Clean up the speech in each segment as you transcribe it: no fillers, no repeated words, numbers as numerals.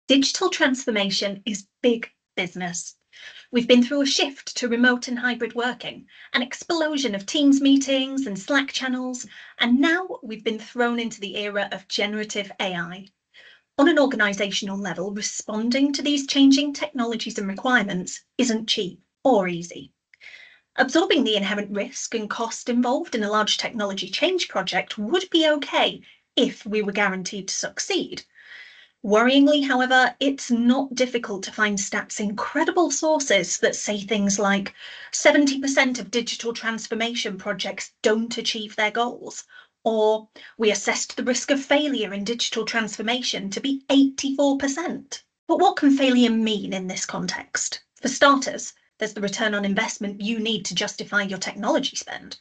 Digital transformation is big business. We've been through a shift to remote and hybrid working, an explosion of Teams meetings and Slack channels, and now we've been thrown into the era of generative AI. On an organisational level, responding to these changing technologies and requirements isn't cheap or easy. Absorbing the inherent risk and cost involved in a large technology change project would be okay if we were guaranteed to succeed. Worryingly, however, it's not difficult to find stats in credible sources that say things like 70% of digital transformation projects don't achieve their goals, or we assessed the risk of failure in digital transformation to be 84%. But what can failure mean in this context? For starters, there's the return on investment you need to justify your technology spend.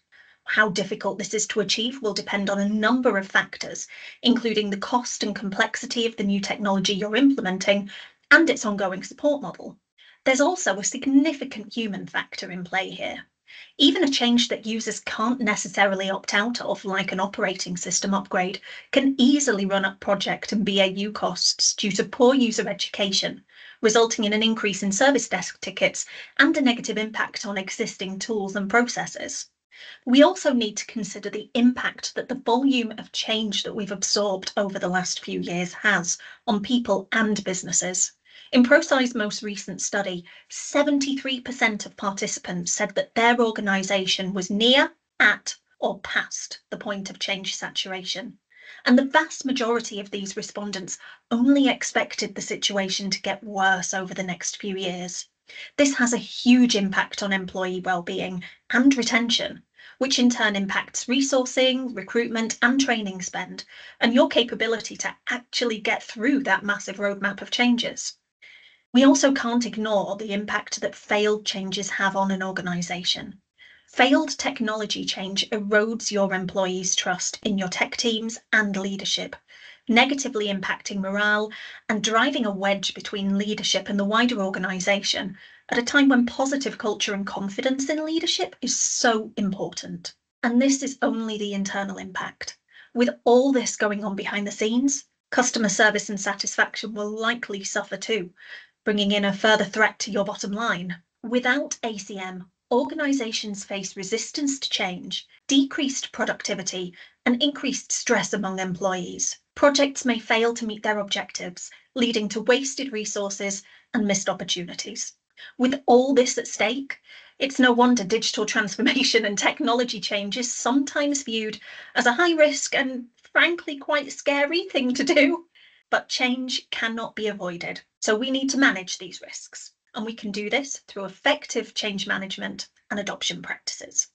How difficult this is to achieve will depend on a number of factors, including the cost and complexity of the new technology you're implementing and its ongoing support model. There's also a significant human factor in play here. Even a change that users can't necessarily opt out of, like an operating system upgrade, can easily run up project and BAU costs due to poor user education, resulting in an increase in service desk tickets and a negative impact on existing tools and processes. We also need to consider the impact that the volume of change that we've absorbed over the last few years has on people and businesses. In ProSci's most recent study, 73% of participants said that their organisation was near, at, or past the point of change saturation. And the vast majority of these respondents only expected the situation to get worse over the next few years. This has a huge impact on employee well-being and retention, which in turn impacts resourcing, recruitment, and training spend, and your capability to actually get through that massive roadmap of changes. We also can't ignore the impact that failed changes have on an organisation. Failed technology change erodes your employees' trust in your tech teams and leadership, negatively impacting morale and driving a wedge between leadership and the wider organisation at a time when positive culture and confidence in leadership is so important. And this is only the internal impact. With all this going on behind the scenes, customer service and satisfaction will likely suffer too, bringing in a further threat to your bottom line. Without ACM, organisations face resistance to change, decreased productivity, and increased stress among employees. Projects may fail to meet their objectives, leading to wasted resources and missed opportunities. With all this at stake, it's no wonder digital transformation and technology change is sometimes viewed as a high risk and frankly quite scary thing to do. But change cannot be avoided, so we need to manage these risks, and we can do this through effective change management and adoption practices.